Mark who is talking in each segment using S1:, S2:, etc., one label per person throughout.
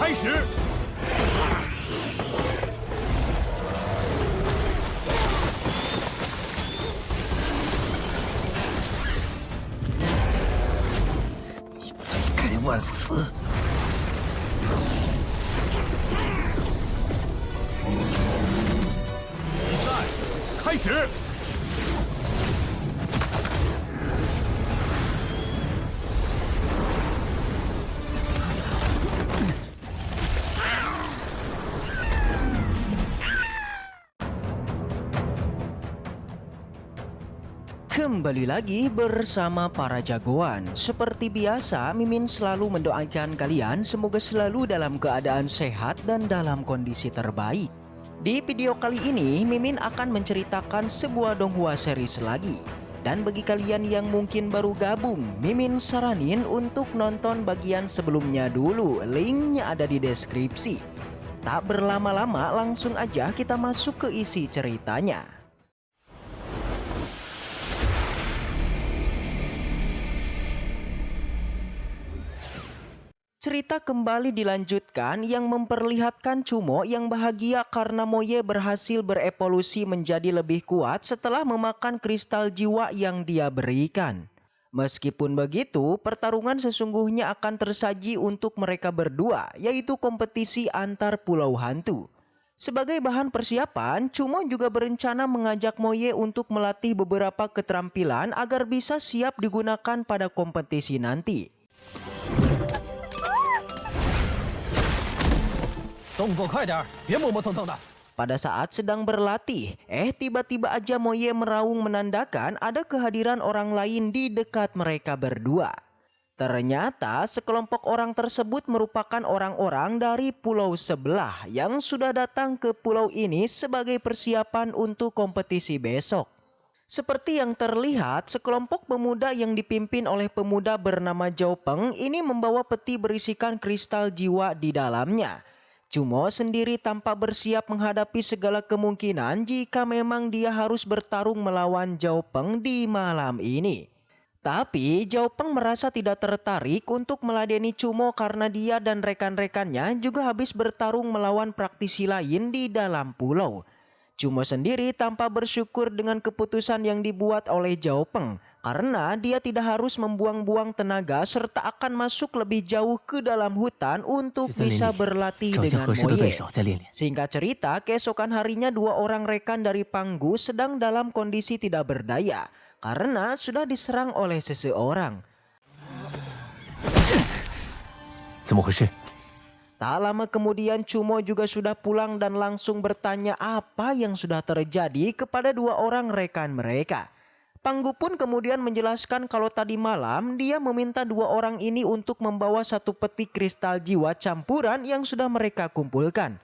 S1: 开始。
S2: 该万死！
S1: 比赛开始。
S3: Kembali lagi bersama para jagoan. Seperti biasa, Mimin selalu mendoakan kalian semoga selalu dalam keadaan sehat dan dalam kondisi terbaik. Di video kali ini, Mimin akan menceritakan sebuah Donghua series lagi. Dan bagi kalian yang mungkin baru gabung, Mimin saranin untuk nonton bagian sebelumnya dulu. Linknya ada di deskripsi. Tak berlama-lama, langsung aja kita masuk ke isi ceritanya. Cerita kembali dilanjutkan yang memperlihatkan Chumo yang bahagia karena Moye berhasil berevolusi menjadi lebih kuat setelah memakan kristal jiwa yang dia berikan. Meskipun begitu, pertarungan sesungguhnya akan tersaji untuk mereka berdua, yaitu kompetisi antar pulau hantu. Sebagai bahan persiapan, Chumo juga berencana mengajak Moye untuk melatih beberapa keterampilan agar bisa siap digunakan pada kompetisi nanti. Pada saat sedang berlatih, tiba-tiba aja Moye meraung menandakan ada kehadiran orang lain di dekat mereka berdua. Ternyata sekelompok orang tersebut merupakan orang-orang dari pulau sebelah yang sudah datang ke pulau ini sebagai persiapan untuk kompetisi besok. Seperti yang terlihat, sekelompok pemuda yang dipimpin oleh pemuda bernama Zhao Peng ini membawa peti berisikan kristal jiwa di dalamnya. Chumo sendiri tampak bersiap menghadapi segala kemungkinan jika memang dia harus bertarung melawan Zhao Peng di malam ini. Tapi Zhao Peng merasa tidak tertarik untuk meladeni Chumo karena dia dan rekan-rekannya juga habis bertarung melawan praktisi lain di dalam pulau. Chumo sendiri tampak bersyukur dengan keputusan yang dibuat oleh Zhao Peng karena dia tidak harus membuang-buang tenaga serta akan masuk lebih jauh ke dalam hutan untuk bisa berlatih dengan Moye. Singkat cerita, keesokan harinya dua orang rekan dari Panggu sedang dalam kondisi tidak berdaya karena sudah diserang oleh seseorang. Tak lama kemudian Chumo juga sudah pulang dan langsung bertanya apa yang sudah terjadi kepada dua orang rekan mereka. Panggu pun kemudian menjelaskan kalau tadi malam dia meminta dua orang ini untuk membawa satu peti kristal jiwa campuran yang sudah mereka kumpulkan.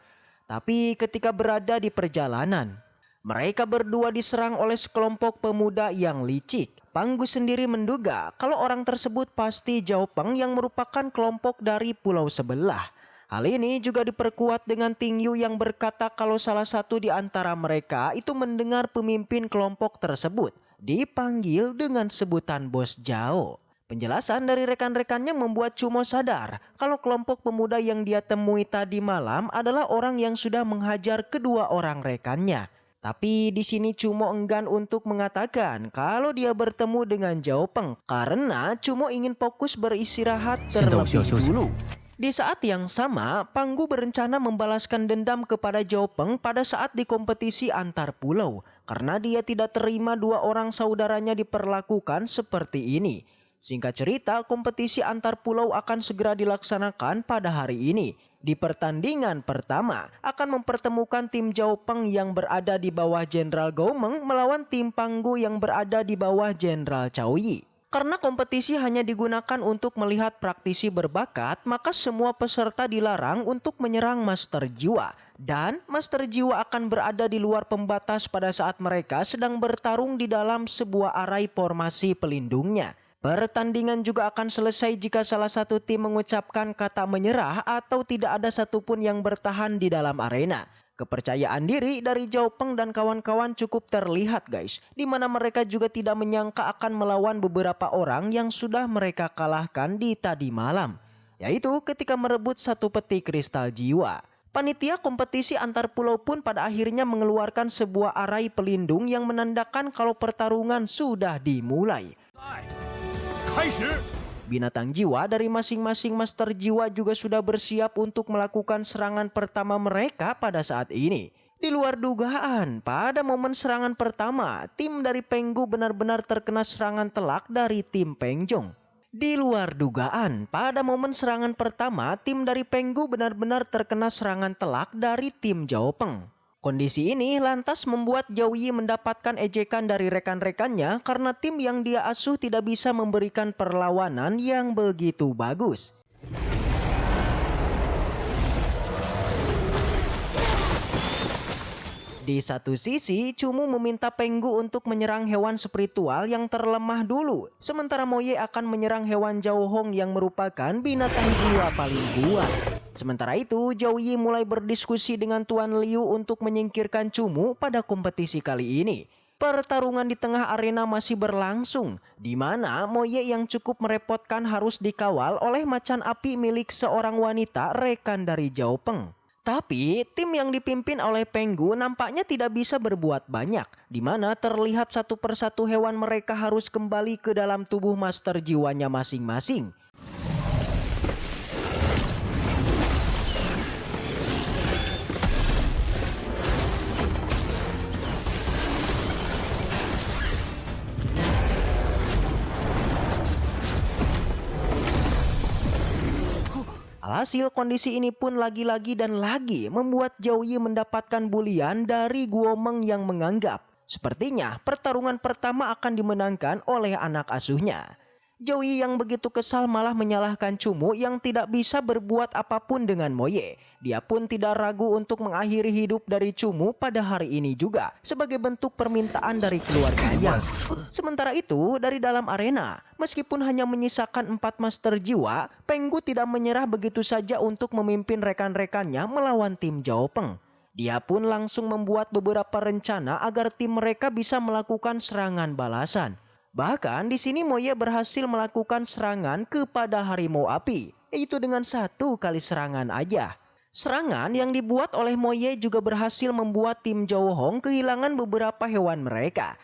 S3: Tapi ketika berada di perjalanan, mereka berdua diserang oleh sekelompok pemuda yang licik. Panggu sendiri menduga kalau orang tersebut pasti Zhao Peng yang merupakan kelompok dari pulau sebelah. Hal ini juga diperkuat dengan Tingyu yang berkata kalau salah satu di antara mereka itu mendengar pemimpin kelompok tersebut dipanggil dengan sebutan Bos Zhao. Penjelasan dari rekan-rekannya membuat Chumo sadar kalau kelompok pemuda yang dia temui tadi malam adalah orang yang sudah menghajar kedua orang rekannya. Tapi di sini Chumo enggan untuk mengatakan kalau dia bertemu dengan Zhao Peng karena Chumo ingin fokus beristirahat terlebih dulu. Di saat yang sama, Panggu berencana membalaskan dendam kepada Zhao Peng pada saat di kompetisi antar pulau karena dia tidak terima dua orang saudaranya diperlakukan seperti ini. Singkat cerita, kompetisi antar pulau akan segera dilaksanakan pada hari ini. Di pertandingan pertama akan mempertemukan tim Zhao Peng yang berada di bawah Jenderal Gao Meng melawan tim Panggu yang berada di bawah Jenderal Cao Yi. Karena kompetisi hanya digunakan untuk melihat praktisi berbakat, maka semua peserta dilarang untuk menyerang Master Jiwa. Dan Master Jiwa akan berada di luar pembatas pada saat mereka sedang bertarung di dalam sebuah arai formasi pelindungnya. Pertandingan juga akan selesai jika salah satu tim mengucapkan kata menyerah atau tidak ada satupun yang bertahan di dalam arena. Kepercayaan diri dari Zhao Peng dan kawan-kawan cukup terlihat guys, di mana mereka juga tidak menyangka akan melawan beberapa orang yang sudah mereka kalahkan di tadi malam. yaitu ketika merebut satu peti kristal jiwa. Panitia kompetisi antar pulau pun pada akhirnya mengeluarkan sebuah arai pelindung yang menandakan kalau pertarungan sudah dimulai.
S1: 开始。
S3: Binatang jiwa dari masing-masing master jiwa juga sudah bersiap untuk melakukan serangan pertama mereka pada saat ini. Di luar dugaan, pada momen serangan pertama, tim dari Penggu benar-benar terkena serangan telak dari tim Pengjong. Di luar dugaan, pada momen serangan pertama, tim dari Penggu benar-benar terkena serangan telak dari tim Jaopeng. Kondisi ini lantas membuat Zhao Yi mendapatkan ejekan dari rekan-rekannya karena tim yang dia asuh tidak bisa memberikan perlawanan yang begitu bagus. Di satu sisi, Cumu meminta Penggu untuk menyerang hewan spiritual yang terlemah dulu, sementara Moye akan menyerang hewan Zhao Hong yang merupakan binatang jiwa paling kuat. Sementara itu, Zhao Yi mulai berdiskusi dengan Tuan Liu untuk menyingkirkan Cumu pada kompetisi kali ini. Pertarungan di tengah arena masih berlangsung, di mana Moye yang cukup merepotkan harus dikawal oleh macan api milik seorang wanita rekan dari Zhao Peng. Tapi tim yang dipimpin oleh Penggu nampaknya tidak bisa berbuat banyak, di mana terlihat satu persatu hewan mereka harus kembali ke dalam tubuh master jiwanya masing-masing. Alhasil kondisi ini pun lagi-lagi dan lagi membuat Zhao Yi mendapatkan bulian dari Guomeng yang menganggap sepertinya pertarungan pertama akan dimenangkan oleh anak asuhnya. Zhao Yi yang begitu kesal malah menyalahkan Cumu yang tidak bisa berbuat apapun dengan Moye. Dia pun tidak ragu untuk mengakhiri hidup dari Cumu pada hari ini juga sebagai bentuk permintaan dari keluarganya. Sementara itu dari dalam arena, meskipun hanya menyisakan 4 master jiwa, Penggu tidak menyerah begitu saja untuk memimpin rekan-rekannya melawan tim Zhao Peng. Dia pun langsung membuat beberapa rencana agar tim mereka bisa melakukan serangan balasan. Bahkan di sini Moye berhasil melakukan serangan kepada harimau api, yaitu dengan 1 kali serangan aja. Serangan yang dibuat oleh Moye juga berhasil membuat tim Zhao Hong kehilangan beberapa hewan mereka.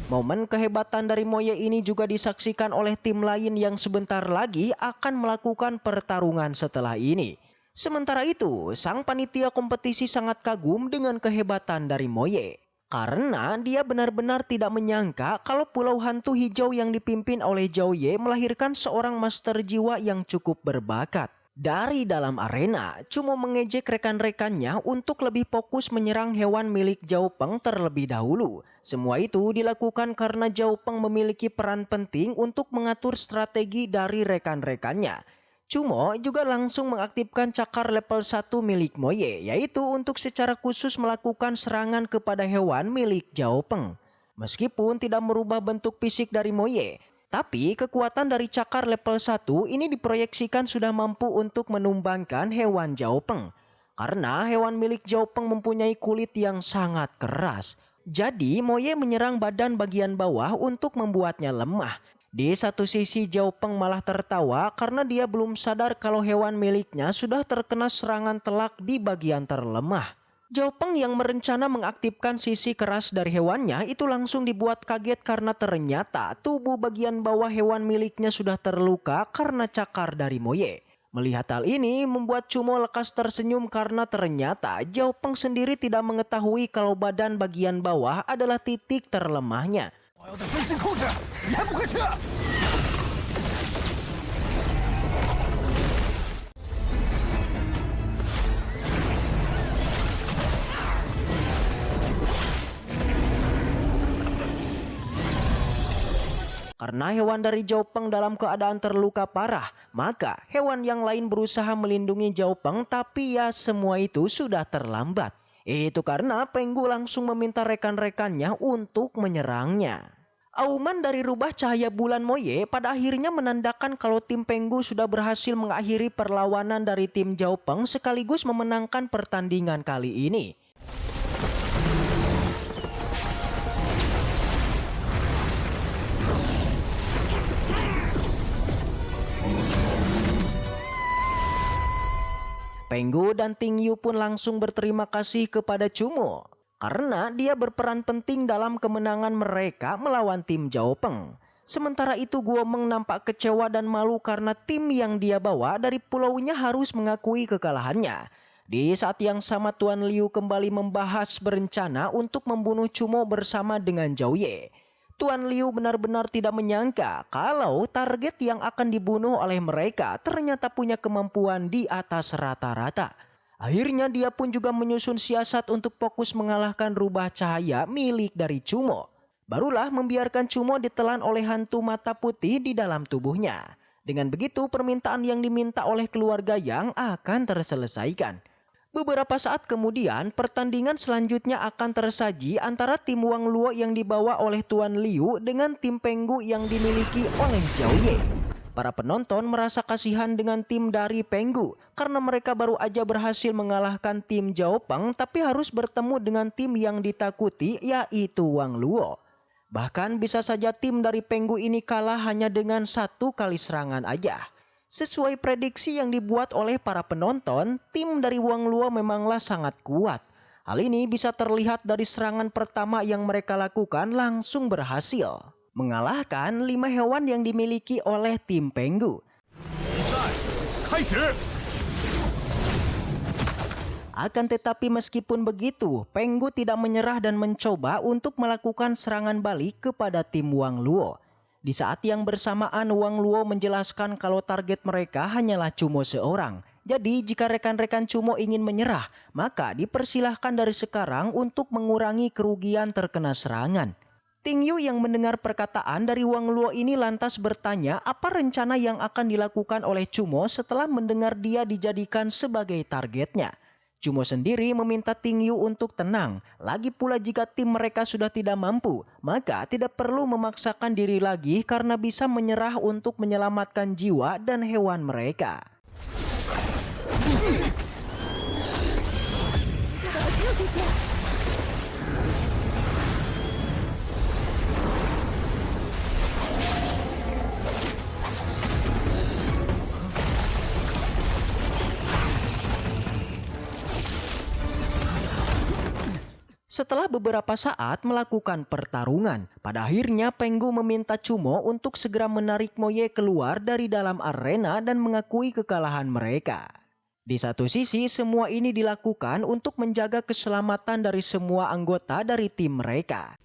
S3: Momen kehebatan dari Moye ini juga disaksikan oleh tim lain yang sebentar lagi akan melakukan pertarungan setelah ini. Sementara itu, sang panitia kompetisi sangat kagum dengan kehebatan dari Moye. Karena dia benar-benar tidak menyangka kalau Pulau Hantu Hijau yang dipimpin oleh Zhao Ye melahirkan seorang master jiwa yang cukup berbakat. Dari dalam arena, Cumu mengejek rekan-rekannya untuk lebih fokus menyerang hewan milik Zhao Peng terlebih dahulu. Semua itu dilakukan karena Zhao Peng memiliki peran penting untuk mengatur strategi dari rekan-rekannya. Cumo juga langsung mengaktifkan cakar level 1 milik Moye, yaitu untuk secara khusus melakukan serangan kepada hewan milik Zhao Peng. Meskipun tidak merubah bentuk fisik dari Moye, tapi kekuatan dari cakar level 1 ini diproyeksikan sudah mampu untuk menumbangkan hewan Zhao Peng. Karena hewan milik Zhao Peng mempunyai kulit yang sangat keras. Jadi Moye menyerang badan bagian bawah untuk membuatnya lemah. Di satu sisi Zhao Peng malah tertawa karena dia belum sadar kalau hewan miliknya sudah terkena serangan telak di bagian terlemah. Zhao Peng yang merencana mengaktifkan sisi keras dari hewannya itu langsung dibuat kaget karena ternyata tubuh bagian bawah hewan miliknya sudah terluka karena cakar dari Moye. Melihat hal ini membuat Cumo lekas tersenyum karena ternyata Zhao Peng sendiri tidak mengetahui kalau badan bagian bawah adalah titik terlemahnya.
S1: 我要的真心控制，你还不快撤！
S3: Karena hewan dari Zhao Peng dalam keadaan terluka parah, maka hewan yang lain berusaha melindungi Zhao Peng, tapi ya semua itu sudah terlambat. Itu karena Penggu langsung meminta rekan-rekannya untuk menyerangnya. Auman dari rubah cahaya bulan Moye pada akhirnya menandakan kalau tim Penggu sudah berhasil mengakhiri perlawanan dari tim Zhao Peng sekaligus memenangkan pertandingan kali ini. Penggu dan Ting Yu pun langsung berterima kasih kepada Cumo karena dia berperan penting dalam kemenangan mereka melawan tim Zhao Peng. Sementara itu Guo Meng nampak kecewa dan malu karena tim yang dia bawa dari pulaunya harus mengakui kekalahannya. Di saat yang sama Tuan Liu kembali membahas berencana untuk membunuh Cumo bersama dengan Zhao Ye. Tuan Liu benar-benar tidak menyangka kalau target yang akan dibunuh oleh mereka ternyata punya kemampuan di atas rata-rata. Akhirnya dia pun juga menyusun siasat untuk fokus mengalahkan rubah cahaya milik dari Cumo. Barulah membiarkan Cumo ditelan oleh hantu mata putih di dalam tubuhnya. Dengan begitu permintaan yang diminta oleh keluarga Yang akan terselesaikan. Beberapa saat kemudian pertandingan selanjutnya akan tersaji antara tim Wang Luo yang dibawa oleh Tuan Liu dengan tim Penggu yang dimiliki oleh Zhao Ye. Para penonton merasa kasihan dengan tim dari Penggu karena mereka baru aja berhasil mengalahkan tim Zhao Peng tapi harus bertemu dengan tim yang ditakuti yaitu Wang Luo. Bahkan bisa saja tim dari Penggu ini kalah hanya dengan 1 kali serangan aja. Sesuai prediksi yang dibuat oleh para penonton, tim dari Wang Luo memanglah sangat kuat. Hal ini bisa terlihat dari serangan pertama yang mereka lakukan langsung berhasil mengalahkan 5 hewan yang dimiliki oleh tim Penggu. Akan tetapi meskipun begitu, Penggu tidak menyerah dan mencoba untuk melakukan serangan balik kepada tim Wang Luo. Di saat yang bersamaan Wang Luo menjelaskan kalau target mereka hanyalah Cumo seorang. Jadi jika rekan-rekan Cumo ingin menyerah, maka dipersilahkan dari sekarang untuk mengurangi kerugian terkena serangan. Ting Yu yang mendengar perkataan dari Wang Luo ini lantas bertanya apa rencana yang akan dilakukan oleh Cumo setelah mendengar dia dijadikan sebagai targetnya. Cumo sendiri meminta Ting Yu untuk tenang. Lagi pula jika tim mereka sudah tidak mampu, maka tidak perlu memaksakan diri lagi karena bisa menyerah untuk menyelamatkan jiwa dan hewan mereka. Setelah beberapa saat melakukan pertarungan, pada akhirnya Penggu meminta Cumo untuk segera menarik Moye keluar dari dalam arena dan mengakui kekalahan mereka. Di satu sisi, semua ini dilakukan untuk menjaga keselamatan dari semua anggota dari tim mereka.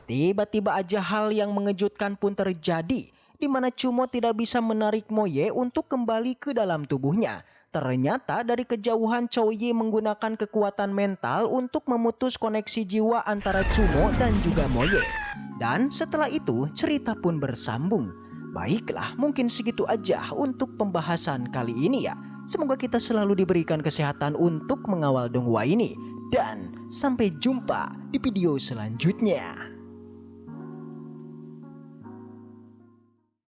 S3: Tiba-tiba aja hal yang mengejutkan pun terjadi, di mana Cumo tidak bisa menarik Moye untuk kembali ke dalam tubuhnya. Ternyata dari kejauhan Chou Yi menggunakan kekuatan mental untuk memutus koneksi jiwa antara Cumo dan juga Moye. Dan setelah itu cerita pun bersambung. Baiklah, mungkin segitu aja untuk pembahasan kali ini ya. Semoga kita selalu diberikan kesehatan untuk mengawal donghua ini. Dan sampai jumpa di video selanjutnya.